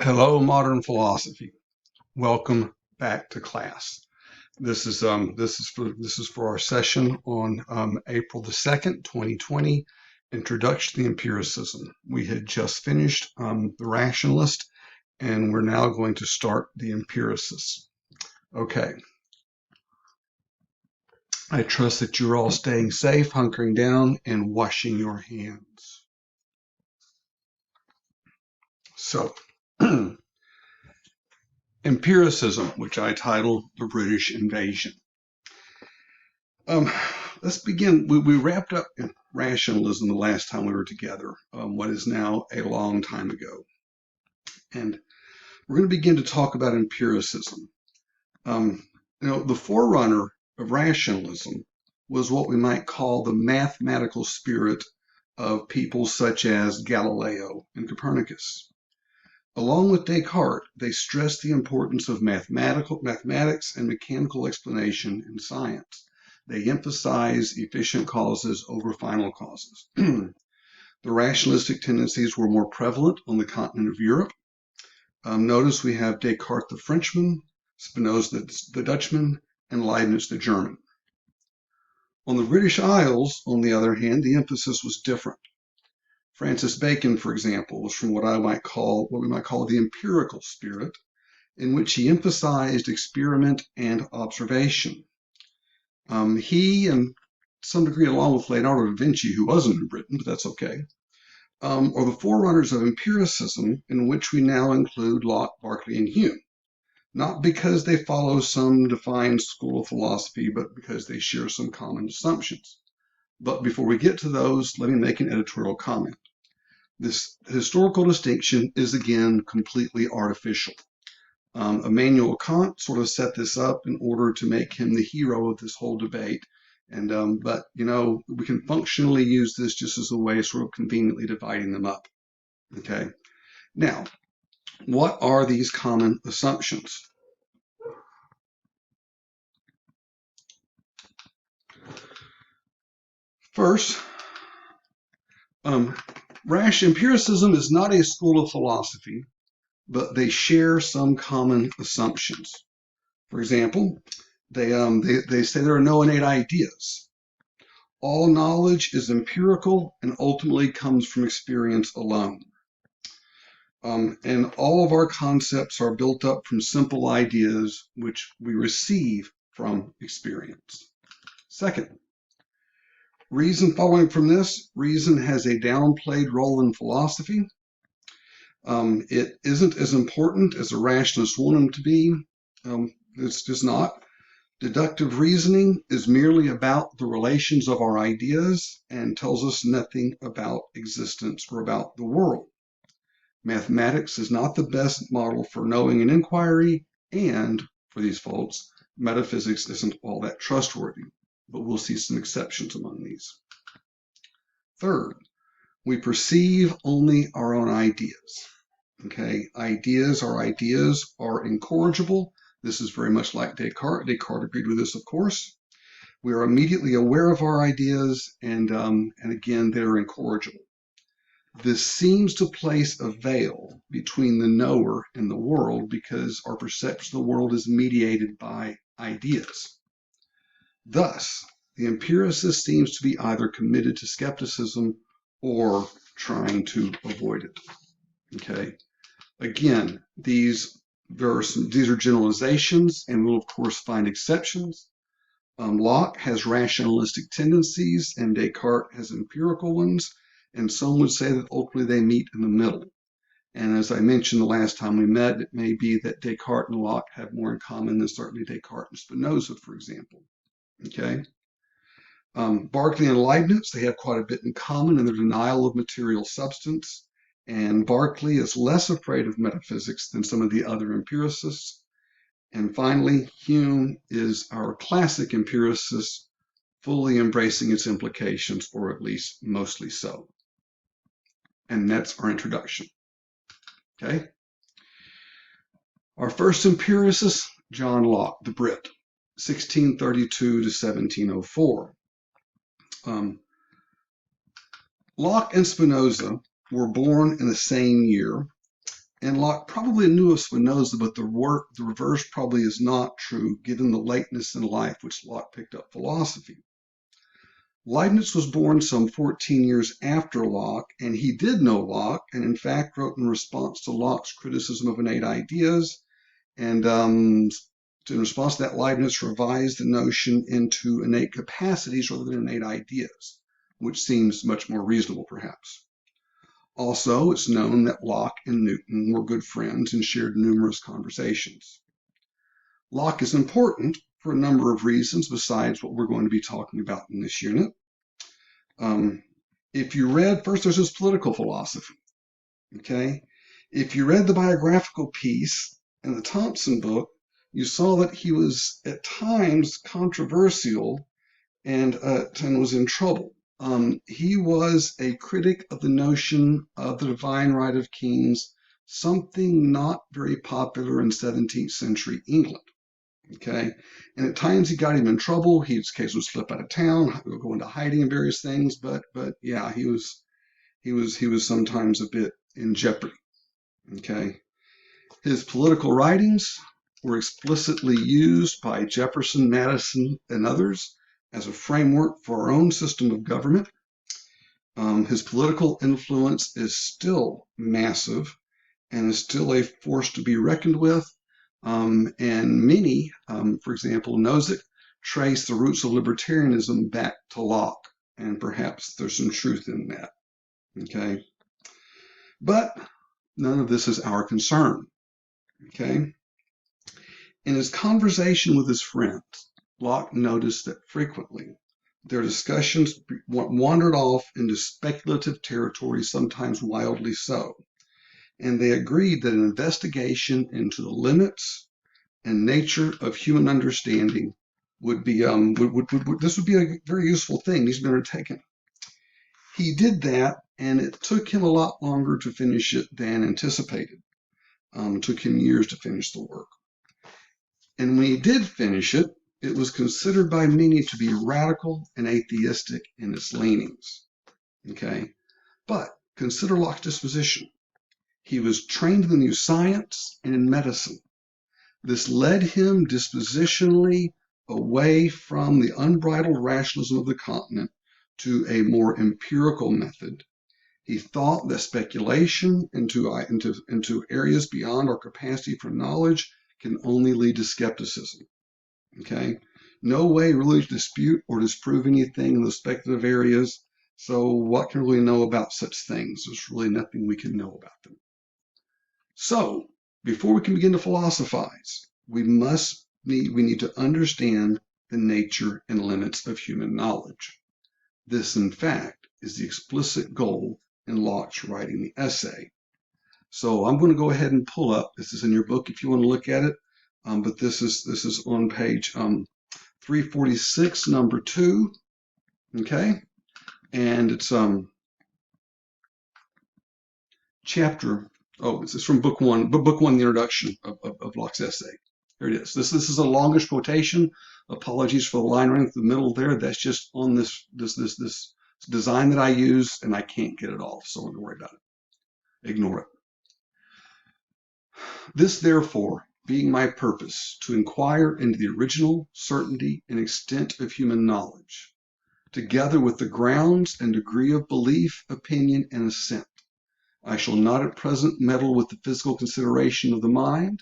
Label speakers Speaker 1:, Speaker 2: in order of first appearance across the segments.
Speaker 1: Hello, modern philosophy. Welcome back to class. This is for our session on April the 2nd, 2020, Introduction to Empiricism. We had just finished the rationalist, and we're now going to start the empiricist. Okay. I trust that you're all staying safe, hunkering down, and washing your hands. So, empiricism, which I titled The British Invasion. Let's begin. We wrapped up rationalism the last time we were together, what is now a long time ago. And we're going to begin to talk about empiricism. The forerunner of rationalism was what we might call the mathematical spirit of people such as Galileo and Copernicus. Along with Descartes, they stressed the importance of mathematics and mechanical explanation in science. They emphasize efficient causes over final causes. The rationalistic tendencies were more prevalent on the continent of Europe. Notice we have Descartes the Frenchman, Spinoza the Dutchman, and Leibniz the German. On the British Isles, on the other hand, the emphasis was different. Francis Bacon, for example, was from what we might call the empirical spirit, in which he emphasized experiment and observation. He, and to some degree along with Leonardo da Vinci, who wasn't in Britain, but that's okay, are the forerunners of empiricism, in which we now include Locke, Berkeley, and Hume. Not because they follow some defined school of philosophy, but because they share some common assumptions. But before we get to those, let me make an editorial comment. This historical distinction is, again, completely artificial. Immanuel Kant sort of set this up in order to make him the hero of this whole debate. But we can functionally use this just as a way of sort of conveniently dividing them up. Okay. Now, what are these common assumptions? First, empiricism is not a school of philosophy, but they share some common assumptions. For example, they say there are no innate ideas. All knowledge is empirical and ultimately comes from experience alone. And all of our concepts are built up from simple ideas which we receive from experience. Second, following from this, reason has a downplayed role in philosophy. It isn't as important as the rationalists want them to be. It's just not. Deductive reasoning is merely about the relations of our ideas and tells us nothing about existence or about the world. Mathematics is not the best model for knowing an inquiry, and for these folks, metaphysics isn't all that trustworthy, but we'll see some exceptions among these. Third, we perceive only our own ideas. Okay, ideas are incorrigible. This is very much like Descartes. Descartes agreed with this, of course. We are immediately aware of our ideas, and again, they're incorrigible. This seems to place a veil between the knower and the world because our perception of the world is mediated by ideas. Thus, the empiricist seems to be either committed to skepticism or trying to avoid it. Okay. Again, these are generalizations, and we'll of course find exceptions. Locke has rationalistic tendencies, and Descartes has empirical ones, and some would say that ultimately they meet in the middle. And as I mentioned the last time we met, it may be that Descartes and Locke have more in common than certainly Descartes and Spinoza, for example. Okay. Berkeley and Leibniz, they have quite a bit in common in their denial of material substance. And Berkeley is less afraid of metaphysics than some of the other empiricists. And finally, Hume is our classic empiricist, fully embracing its implications, or at least mostly so. And that's our introduction. Okay? Our first empiricist, John Locke, the Brit, 1632 to 1704. Locke and Spinoza were born in the same year, And Locke probably knew us when knows, but the reverse probably is not true, given the lateness in life which Locke picked up philosophy. Leibniz was born some 14 years after Locke, and he did know Locke, and in fact wrote in response to Locke's criticism of innate ideas. And in response to that, Leibniz revised the notion into innate capacities rather than innate ideas, which seems much more reasonable, perhaps. Also, it's known that Locke and Newton were good friends and shared numerous conversations. Locke is important for a number of reasons besides what we're going to be talking about in this unit. If you read, first there's his political philosophy, okay? If you read the biographical piece in the Thompson book, you saw that he was at times controversial and was in trouble. He was a critic of the notion of the divine right of kings, something not very popular in 17th century England. Okay, and at times he got him in trouble. His case was flip out of town, go into hiding and various things. But yeah, he was sometimes a bit in jeopardy. Okay, his political writings were explicitly used by Jefferson, Madison, and others as a framework for our own system of government. His political influence is still massive and is still a force to be reckoned with. And many, for example, Nozick, trace the roots of libertarianism back to Locke, and perhaps there's some truth in that. Okay, but none of this is our concern. Okay, in his conversation with his friends, Locke noticed that frequently their discussions wandered off into speculative territory, sometimes wildly so. And they agreed that an investigation into the limits and nature of human understanding would be this would be a very useful thing. These have been undertaken. He did that, and it took him a lot longer to finish it than anticipated. It took him years to finish the work. And when he did finish it, it was considered by many to be radical and atheistic in its leanings. Okay, but consider Locke's disposition. He was trained in the new science and in medicine. This led him dispositionally away from the unbridled rationalism of the continent to a more empirical method. He thought that speculation into areas beyond our capacity for knowledge can only lead to skepticism. Okay, no way really to dispute or disprove anything in the speculative areas. So what can we really know about such things? There's really nothing we can know about them. So before we can begin to philosophize, we need to understand the nature and limits of human knowledge. This, in fact, is the explicit goal in Locke's writing the essay. So I'm going to go ahead and pull up. This is in your book if you want to look at it. But this is on page 346, number 2. Okay, and it's chapter. Oh, it's from book 1. Book 1, the introduction of Locke's essay. Here it is. This is the longest quotation. Apologies for the line running through the middle there. That's just on this design that I use, and I can't get it off, so don't worry about it. Ignore it. This, therefore, being my purpose, to inquire into the original certainty and extent of human knowledge, together with the grounds and degree of belief, opinion, and assent. I shall not at present meddle with the physical consideration of the mind,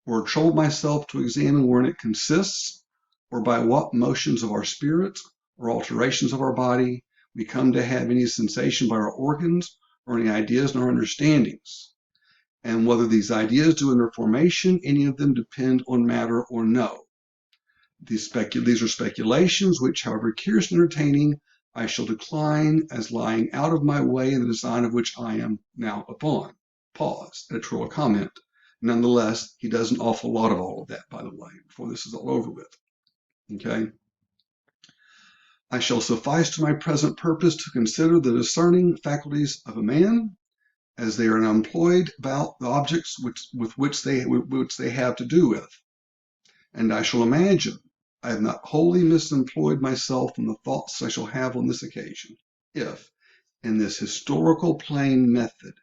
Speaker 1: or trouble myself to examine wherein it consists, or by what motions of our spirits, or alterations of our body, we come to have any sensation by our organs, or any ideas in our understandings. And whether these ideas do in their formation, any of them depend on matter or no. These are speculations which, however curious and entertaining, I shall decline as lying out of my way in the design of which I am now upon. Pause. Editorial comment. Nonetheless, he does an awful lot of all of that, by the way, before this is all over with. Okay? I shall suffice to my present purpose to consider the discerning faculties of a man, as they are employed about the objects which they have to do with. And I shall imagine I have not wholly misemployed myself in the thoughts I shall have on this occasion, if, in this historical plain method,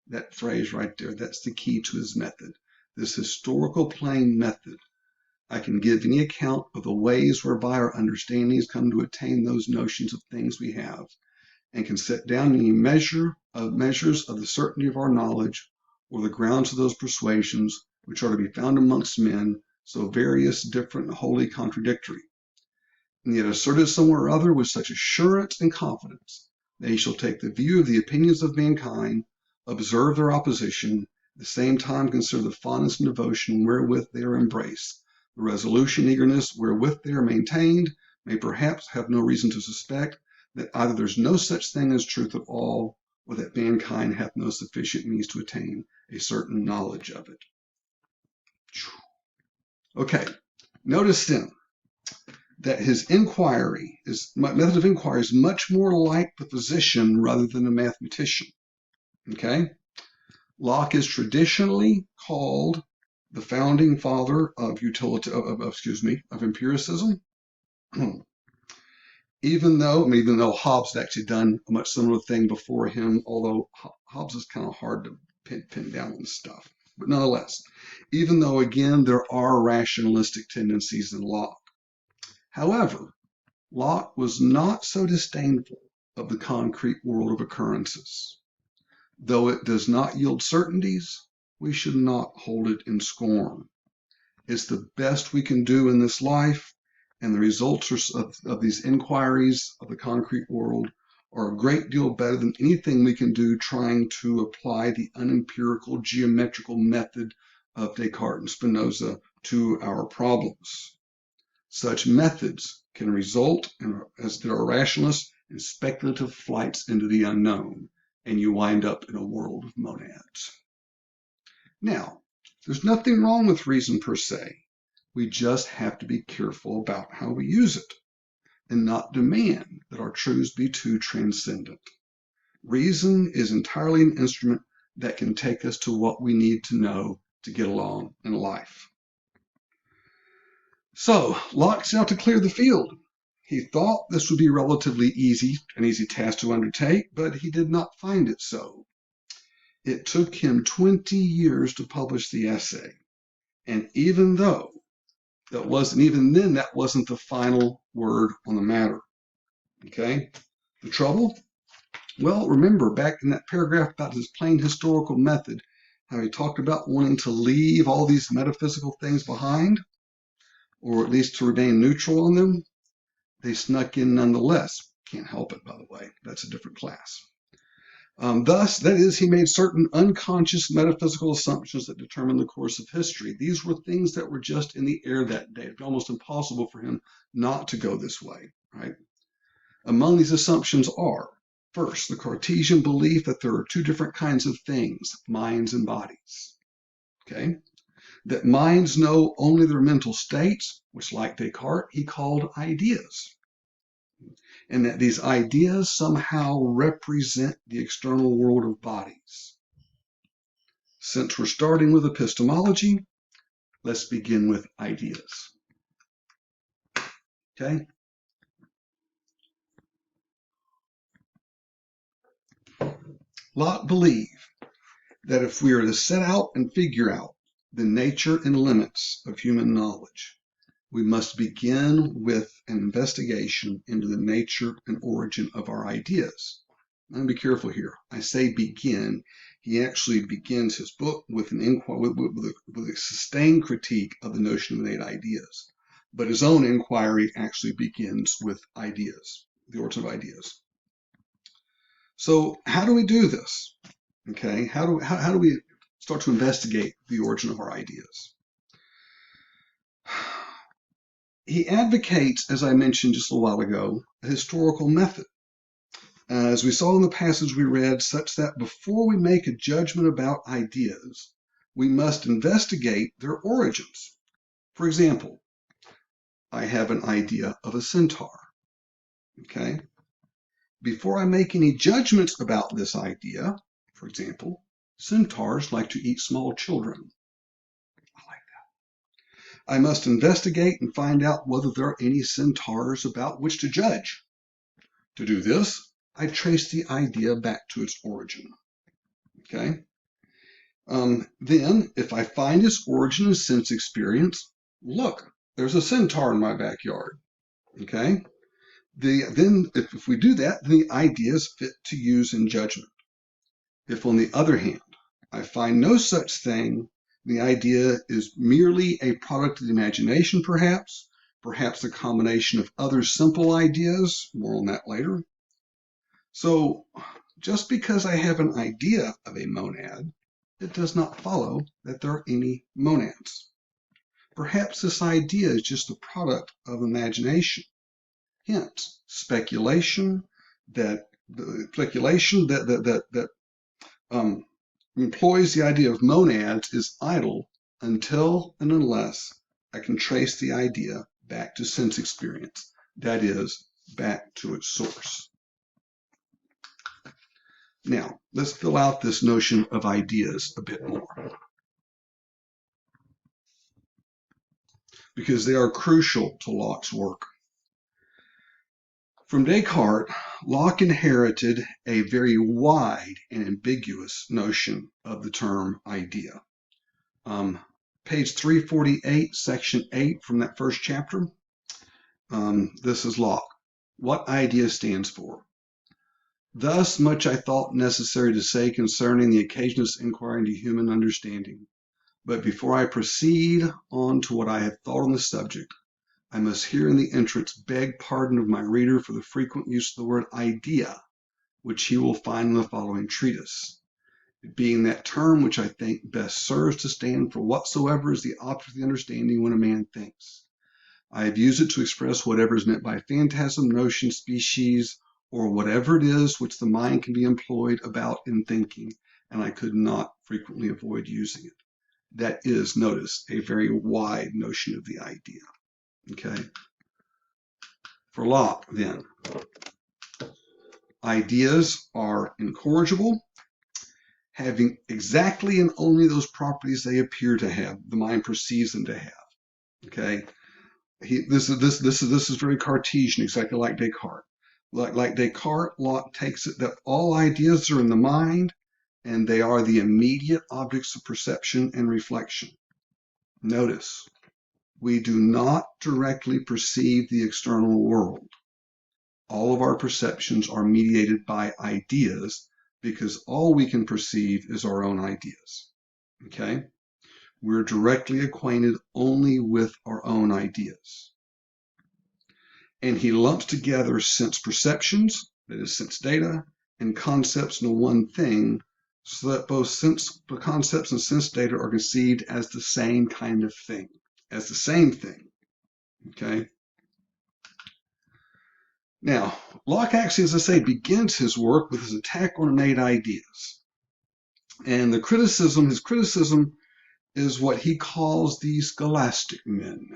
Speaker 1: That phrase right there, that's the key to his method. This historical plane method. I can give any account of the ways whereby our understandings come to attain those notions of things we have, and can set down any measures of the certainty of our knowledge, or the grounds of those persuasions which are to be found amongst men, so various, different, and wholly contradictory, and yet asserted somewhere or other with such assurance and confidence that he shall take the view of the opinions of mankind, observe their opposition, at the same time consider the fondness and devotion wherewith they are embraced, the resolution and eagerness wherewith they are maintained, may perhaps have no reason to suspect that either there's no such thing as truth at all, or that mankind hath no sufficient means to attain a certain knowledge of it. Okay, notice then that his method of inquiry is much more like the physician rather than the mathematician. Okay, Locke is traditionally called the founding father of empiricism. Even though Hobbes had actually done a much similar thing before him, although Hobbes is kind of hard to pin down on stuff. But nonetheless, even though, again, there are rationalistic tendencies in Locke. However, Locke was not so disdainful of the concrete world of occurrences. Though it does not yield certainties, we should not hold it in scorn. It's the best we can do in this life, and the results of these inquiries of the concrete world are a great deal better than anything we can do trying to apply the unempirical geometrical method of Descartes and Spinoza to our problems. Such methods can result as there are rationalists in speculative flights into the unknown, and you wind up in a world of monads. Now, there's nothing wrong with reason per se. We just have to be careful about how we use it and not demand that our truths be too transcendent. Reason is entirely an instrument that can take us to what we need to know to get along in life. So, Locke set out to clear the field. He thought this would be an easy task to undertake, but he did not find it so. It took him 20 years to publish the essay, and even then, that wasn't the final word on the matter. Okay? The trouble? Well, remember back in that paragraph about his plain historical method, how he talked about wanting to leave all these metaphysical things behind, or at least to remain neutral on them. They snuck in nonetheless. Can't help it, by the way. That's a different class. Thus, that is, he made certain unconscious metaphysical assumptions that determined the course of history. These were things that were just in the air that day. It was almost impossible for him not to go this way, right? Among these assumptions are, first, the Cartesian belief that there are two different kinds of things, minds and bodies. Okay? That minds know only their mental states, which, like Descartes, he called ideas. And that these ideas somehow represent the external world of bodies. Since we're starting with epistemology, let's begin with ideas. Okay? Locke believed that if we are to set out and figure out the nature and limits of human knowledge, we must begin with an investigation into the nature and origin of our ideas. I'm going to be careful here. I say begin. He actually begins his book with a sustained critique of the notion of innate ideas. But his own inquiry actually begins with ideas, the origin of ideas. So how do we do this? Okay, how do we start to investigate the origin of our ideas? He advocates, as I mentioned just a while ago, a historical method. As we saw in the passage we read, such that before we make a judgment about ideas, we must investigate their origins. For example, I have an idea of a centaur. Okay? Before I make any judgments about this idea, for example, centaurs like to eat small children. I must investigate and find out whether there are any centaurs about which to judge. To do this, I trace the idea back to its origin. Okay? Then, if I find its origin in sense experience, look, there's a centaur in my backyard. Okay? Then, if we do that, then the idea is fit to use in judgment. If, on the other hand, I find no such thing, the idea is merely a product of the imagination, perhaps a combination of other simple ideas, more on that later. So, just because I have an idea of a monad, it does not follow that there are any monads. Perhaps this idea is just the product of imagination. Hence, speculation that employs the idea of monads is idle until and unless I can trace the idea back to sense experience, that is, back to its source. Now, let's fill out this notion of ideas a bit more, because they are crucial to Locke's work. From Descartes, Locke inherited a very wide and ambiguous notion of the term idea. Page 348, section 8 from that first chapter. This is Locke. What idea stands for? Thus much I thought necessary to say concerning the occasionous inquiry into human understanding. But before I proceed on to what I have thought on the subject, I must here in the entrance beg pardon of my reader for the frequent use of the word idea, which he will find in the following treatise, it being that term which I think best serves to stand for whatsoever is the object of the understanding when a man thinks. I have used it to express whatever is meant by phantasm, notion, species, or whatever it is which the mind can be employed about in thinking, and I could not frequently avoid using it. That is, notice, a very wide notion of the idea. Okay. For Locke, then, ideas are incorrigible, having exactly and only those properties they appear to have, the mind perceives them to have. Okay. This is very Cartesian, exactly like Descartes. Like Descartes, Locke takes it that all ideas are in the mind, and they are the immediate objects of perception and reflection. Notice, we do not directly perceive the external world. All of our perceptions are mediated by ideas because all we can perceive is our own ideas. Okay? We're directly acquainted only with our own ideas. And he lumps together sense perceptions, that is sense data, and concepts into one thing, so that both sense concepts and sense data are conceived as the same kind of thing, as the same thing. Okay? Now, Locke actually, as I say, begins his work with his attack on innate ideas. And his criticism is what he calls the scholastic men.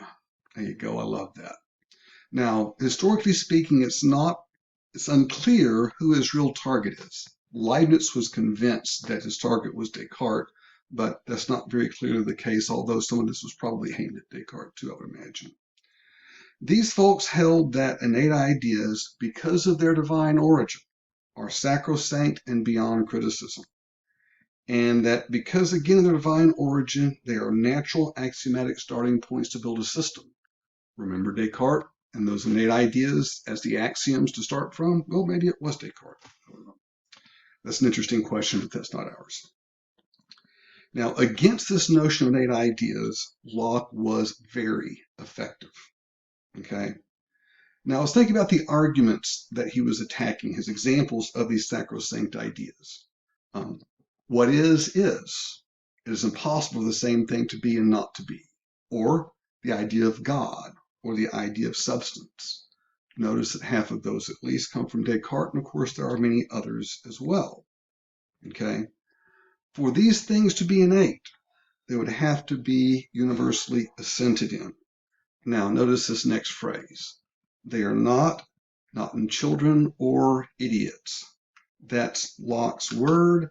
Speaker 1: There you go, I love that. Now, historically speaking, it's unclear who his real target is. Leibniz was convinced that his target was Descartes, but that's not very clearly the case, although some of this was probably aimed at Descartes too, I would imagine. These folks held that innate ideas, because of their divine origin, are sacrosanct and beyond criticism. And that because, again, of their divine origin, they are natural axiomatic starting points to build a system. Remember Descartes and those innate ideas as the axioms to start from? Well, maybe it was Descartes. I don't know. That's an interesting question, but that's not ours. Now, against this notion of innate ideas, Locke was very effective. Okay. Now, I was thinking about the arguments that he was attacking, his examples of these sacrosanct ideas. What is. It is impossible for the same thing to be and not to be. Or the idea of God, or the idea of substance. Notice that half of those at least come from Descartes, and of course there are many others as well. Okay? For these things to be innate, they would have to be universally assented in. Now, notice this next phrase. They are not in children or idiots. That's Locke's word,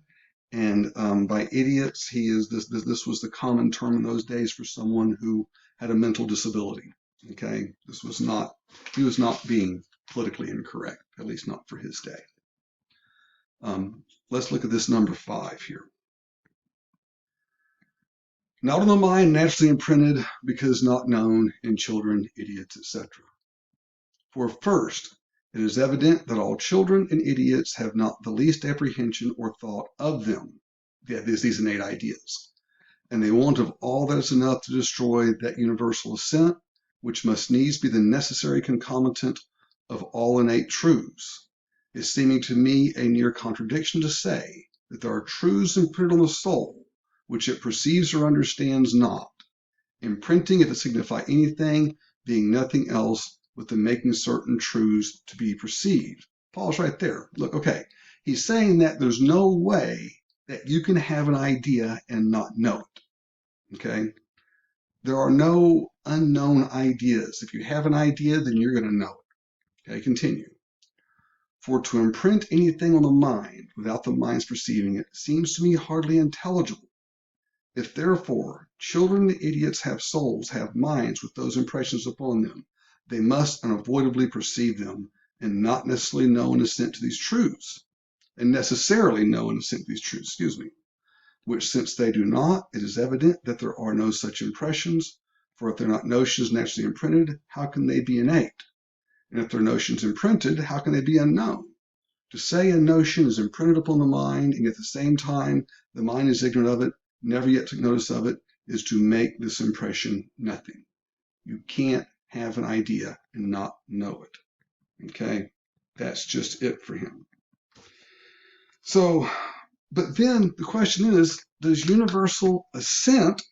Speaker 1: and by idiots, this was the common term in those days for someone who had a mental disability. Okay, he was not being politically incorrect, at least not for his day. Let's look at this number 5 here. Not on the mind, naturally imprinted, because not known in children, idiots, etc. For first, it is evident that all children and idiots have not the least apprehension or thought of them, these innate ideas, and they want of all that is enough to destroy that universal assent, which must needs be the necessary concomitant of all innate truths. It's seeming to me a near contradiction to say that there are truths imprinted on the soul, which it perceives or understands not, imprinting, if it signify anything, being nothing else with the making certain truths to be perceived. Paul's right there. Look, okay, he's saying that there's no way that you can have an idea and not know it. Okay? There are no unknown ideas. If you have an idea, then you're going to know it. Okay, continue. For to imprint anything on the mind without the mind's perceiving it seems to me hardly intelligible. If therefore children and idiots have souls, have minds with those impressions upon them, they must unavoidably perceive them and not necessarily know and assent to these truths, which since they do not, it is evident that there are no such impressions, for if they're not notions naturally imprinted, how can they be innate? And if they're notions imprinted, how can they be unknown? To say a notion is imprinted upon the mind, and at the same time the mind is ignorant of it, never yet took notice of it, is to make this impression nothing. You can't have an idea and not know it. Okay? That's just it for him. So, but then the question is, does universal assent,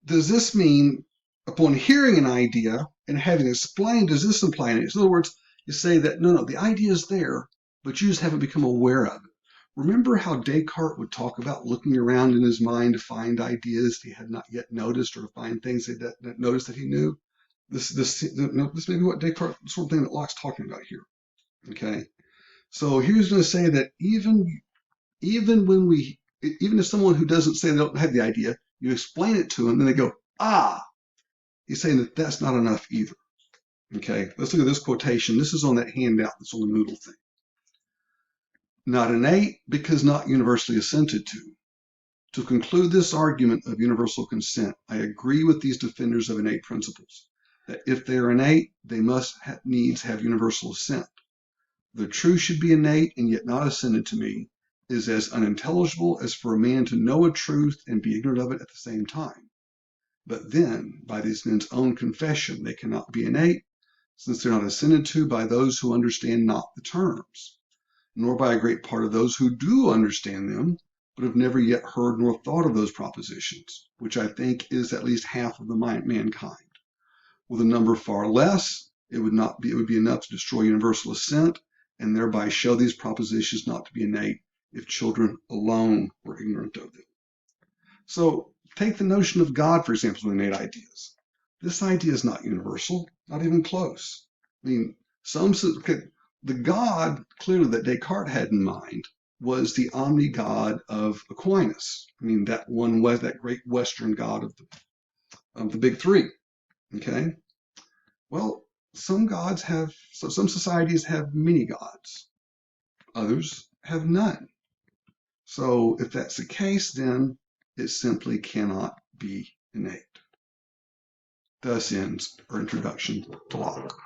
Speaker 1: does this mean upon hearing an idea and having explained, does this imply an? In other words, you say that, no, the idea is there, but you just haven't become aware of it. Remember how Descartes would talk about looking around in his mind to find ideas he had not yet noticed, or to find things that noticed that he knew? This may be what Descartes, sort of thing that Locke's talking about here. Okay, so here's going to say that even if someone who doesn't say they don't have the idea, you explain it to them, and they go, ah, he's saying that that's not enough either. Okay, let's look at this quotation. This is on that handout that's on the Moodle thing. Not innate because not universally assented to. To conclude this argument of universal consent, I agree with these defenders of innate principles, that if they are innate, they must needs have universal assent. The truth should be innate and yet not assented to me is as unintelligible as for a man to know a truth and be ignorant of it at the same time. But then, by these men's own confession, they cannot be innate, since they're not assented to by those who understand not the terms, nor by a great part of those who do understand them, but have never yet heard nor thought of those propositions, which I think is at least half of the mankind. With a number far less, it would be enough to destroy universal assent, and thereby show these propositions not to be innate if children alone were ignorant of them. So take the notion of God, for example, in innate ideas. This idea is not universal, not even close. I mean, the God, clearly, that Descartes had in mind was the omni-God of Aquinas. I mean, that great Western God of the big three. Okay? Well, some societies have many gods. Others have none. So if that's the case, then it simply cannot be innate. Thus ends our introduction to Locke.